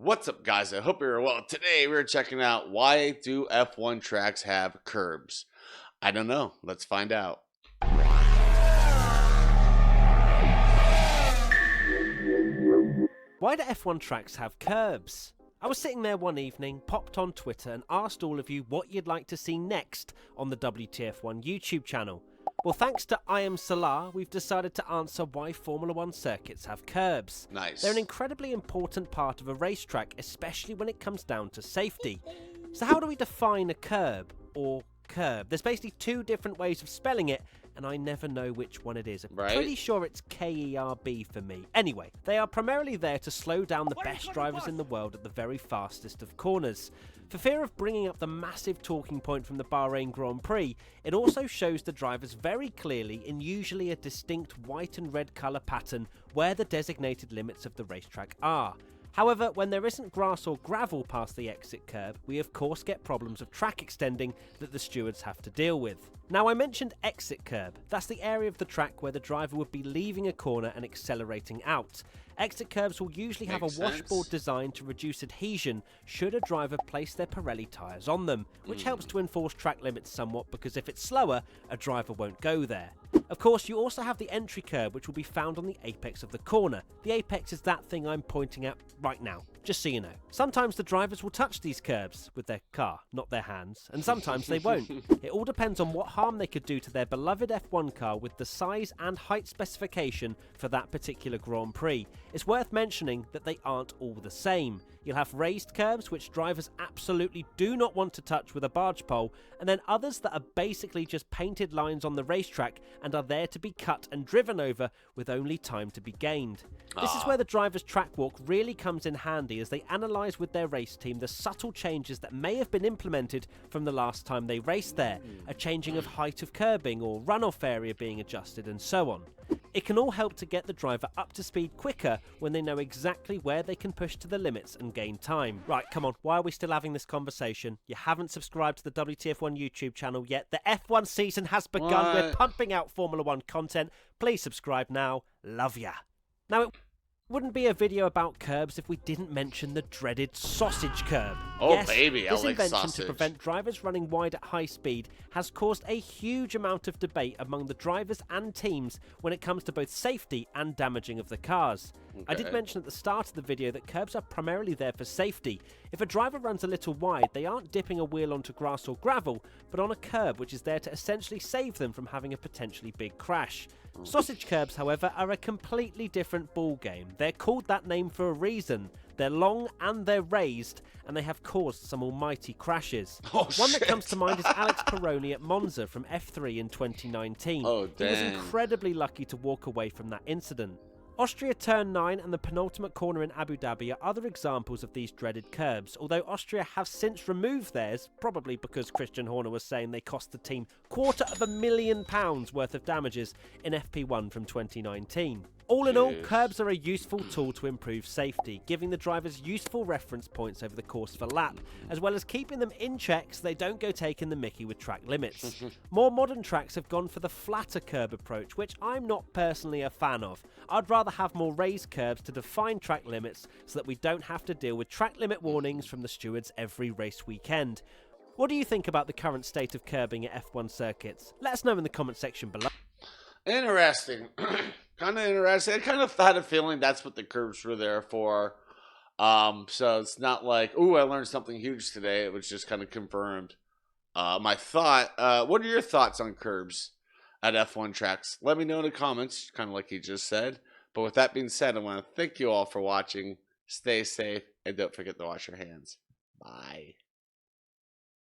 What's up, guys? I hope you're well. Today we're checking out, why do F1 tracks have curbs? I don't know. Let's find out. Why do F1 tracks have curbs? I was sitting there one evening, popped on Twitter and asked all of you what you'd like to see next on the WTF1 YouTube channel. Well, thanks to I Am Salah, we've decided to answer why Formula 1 circuits have curbs. Nice. They're an incredibly important part of a racetrack, especially when it comes down to safety. So how do we define a curb or curb? There's basically two different ways of spelling it, and I never know which one it is. I'm pretty sure it's K-E-R-B for me. Anyway, they are primarily there to slow down the best drivers in the world at the very fastest of corners. For fear of bringing up the massive talking point from the Bahrain Grand Prix, it also shows the drivers very clearly in usually a distinct white and red colour pattern where the designated limits of the racetrack are. However, when there isn't grass or gravel past the exit curb, we of course get problems of track extending that the stewards have to deal with. Now, I mentioned exit curb. That's the area of the track where the driver would be leaving a corner and accelerating out. Exit curbs will usually have a washboard designed to reduce adhesion should a driver place their Pirelli tyres on them, which helps to enforce track limits somewhat because if it's slower, a driver won't go there. Of course, you also have the entry curb, which will be found on the apex of the corner. The apex is that thing I'm pointing at right now, just so you know. Sometimes the drivers will touch these curbs with their car, not their hands, and sometimes they won't. It all depends on what harm they could do to their beloved F1 car with the size and height specification for that particular Grand Prix. It's worth mentioning that they aren't all the same. You'll have raised curbs, which drivers absolutely do not want to touch with a barge pole, and then others that are basically just painted lines on the racetrack and are there to be cut and driven over with only time to be gained. This is where the driver's track walk really comes in handy as they analyse with their race team the subtle changes that may have been implemented from the last time they raced there, a changing of height of curbing or runoff area being adjusted and so on. It can all help to get the driver up to speed quicker when they know exactly where they can push to the limits and gain time. Right, come on, why are we still having this conversation? You haven't subscribed to the WTF1 YouTube channel yet. The F1 season has begun. We're pumping out Formula 1 content. Please subscribe now. Love ya. Now, it wouldn't be a video about curbs if we didn't mention the dreaded sausage curb. Oh, yes, baby, I this like invention sausage. to prevent drivers running wide at high speed has caused a huge amount of debate among the drivers and teams when it comes to both safety and damaging of the cars. I did mention at the start of the video that curbs are primarily there for safety. If a driver runs a little wide, they aren't dipping a wheel onto grass or gravel, but on a curb, which is there to essentially save them from having a potentially big crash. Sausage curbs, however, are a completely different ballgame. They're called that name for a reason. They're long and they're raised, and they have caused some almighty crashes. One that comes to mind is Alex Peroni at Monza from F3 in 2019. Oh, He was dang. incredibly lucky to walk away from that incident. Austria Turn 9 and the penultimate corner in Abu Dhabi are other examples of these dreaded curbs, although Austria have since removed theirs, probably because Christian Horner was saying they cost the team £250,000 worth of damages in FP1 from 2019. All in all, curbs are a useful tool to improve safety, giving the drivers useful reference points over the course of a lap, as well as keeping them in check so they don't go taking the mickey with track limits. More modern tracks have gone for the flatter curb approach, which I'm not personally a fan of. I'd rather have more raised curbs to define track limits so that we don't have to deal with track limit warnings from the stewards every race weekend. What do you think about the current state of curbing at F1 circuits? Let us know in the comment section below. Interesting. Kind of interesting. I kind of had a feeling that's what the curbs were there for. So it's not like, ooh, I learned something huge today. It was just kind of confirmed. My thought, what are your thoughts on curbs at F1 tracks? Let me know in the comments, kind of like you just said. But with that being said, I want to thank you all for watching. Stay safe, and don't forget to wash your hands. Bye.